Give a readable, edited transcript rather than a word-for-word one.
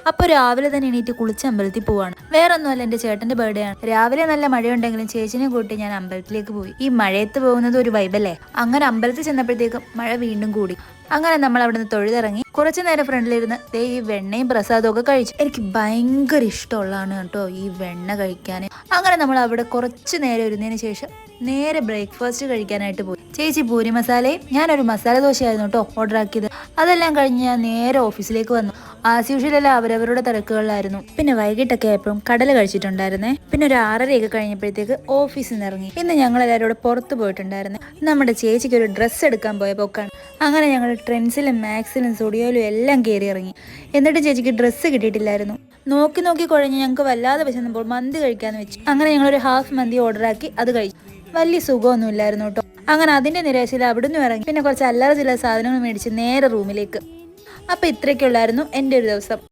അപ്പോൾ രാവിലെ തന്നെ എണീറ്റ് കുളിച്ച് അമ്പലത്തിൽ പോവാണ്. വേറൊന്നുമല്ല, എൻ്റെ ചേട്ടൻ്റെ ബർത്ത്ഡേ ആണ്. രാവിലെ നല്ല മഴയുണ്ടെങ്കിലും ചേച്ചിനെ കൂട്ടി ഞാൻ അമ്പലത്തിലേക്ക് പോയി. ഈ മഴയത്ത് പോകുന്നത് ഒരു വൈബല്ലേ. അങ്ങനെ അമ്പലത്തിൽ ചെന്നപ്പോഴത്തേക്കും മഴ വീണ്ടും കൂടി. അങ്ങനെ നമ്മൾ അവിടെ നിന്ന് തൊഴുതിറങ്ങി കുറച്ചു നേരം ഫ്രണ്ടിലിരുന്ന് ദേ ഈ വെണ്ണയും പ്രസാദവും ഒക്കെ കഴിച്ചു. എനിക്ക് ഭയങ്കര ഇഷ്ടമുള്ളതാണ് കേട്ടോ ഈ വെണ്ണ കഴിക്കാൻ. അങ്ങനെ നമ്മൾ അവിടെ കുറച്ചു നേരം ഇരുന്നതിന് ശേഷം നേരെ ബ്രേക്ക്ഫാസ്റ്റ് കഴിക്കാനായിട്ട് പോയി. ചേച്ചി പൂരി മസാലയും ഞാനൊരു മസാല ദോശയായിരുന്നു കേട്ടോ ഓർഡർ ആക്കിയത്. അതെല്ലാം കഴിഞ്ഞ് ഞാൻ നേരെ ഓഫീസിലേക്ക് വന്നു. ആസ് യൂഷ്വൽ എല്ലാം അവരവരുടെ തിരക്കുകളിലായിരുന്നു. പിന്നെ വൈകിട്ടൊക്കെ ആയപ്പോഴും കടല കഴിച്ചിട്ടുണ്ടായിരുന്നേ. പിന്നെ ഒരു 6:30 കഴിഞ്ഞപ്പോഴത്തേക്ക് ഓഫീസിൽ നിന്ന് ഇറങ്ങി. ഇന്ന് ഞങ്ങൾ എല്ലാവരും കൂടെ പുറത്ത് പോയിട്ടുണ്ടായിരുന്നേ. നമ്മുടെ ചേച്ചിക്ക് ഒരു ഡ്രസ്സ് എടുക്കാൻ പോയ പോക്കാണ്. അങ്ങനെ ഞങ്ങൾ ട്രെൻഡ്സിലും മാക്സിലും സ്റ്റുഡിയോയിലും എല്ലാം കയറി ഇറങ്ങി. എന്നിട്ട് ചേച്ചിക്ക് ഡ്രസ്സ് കിട്ടിയിട്ടില്ലായിരുന്നു. നോക്കി നോക്കി കുഴഞ്ഞ് ഞങ്ങൾക്ക് വല്ലാതെ വിശന്നപ്പോൾ മന്തി കഴിക്കാന്ന് വെച്ചു. അങ്ങനെ ഞങ്ങളൊരു ഹാഫ് മന്തി ഓർഡർ ആക്കി അത് കഴിച്ചു. വലിയ സുഖമൊന്നും ഇല്ലായിരുന്നു കേട്ടോ. അങ്ങനെ അതിന്റെ നിരാശയിൽ അവിടുന്ന് ഇറങ്ങി. പിന്നെ കുറച്ച് അല്ലറ ചില സാധനങ്ങൾ മേടിച്ച് നേരെ റൂമിലേക്ക്. അപ്പൊ ഇത്രയൊക്കെ ഉള്ളായിരുന്നു എൻ്റെ ഒരു ദിവസം.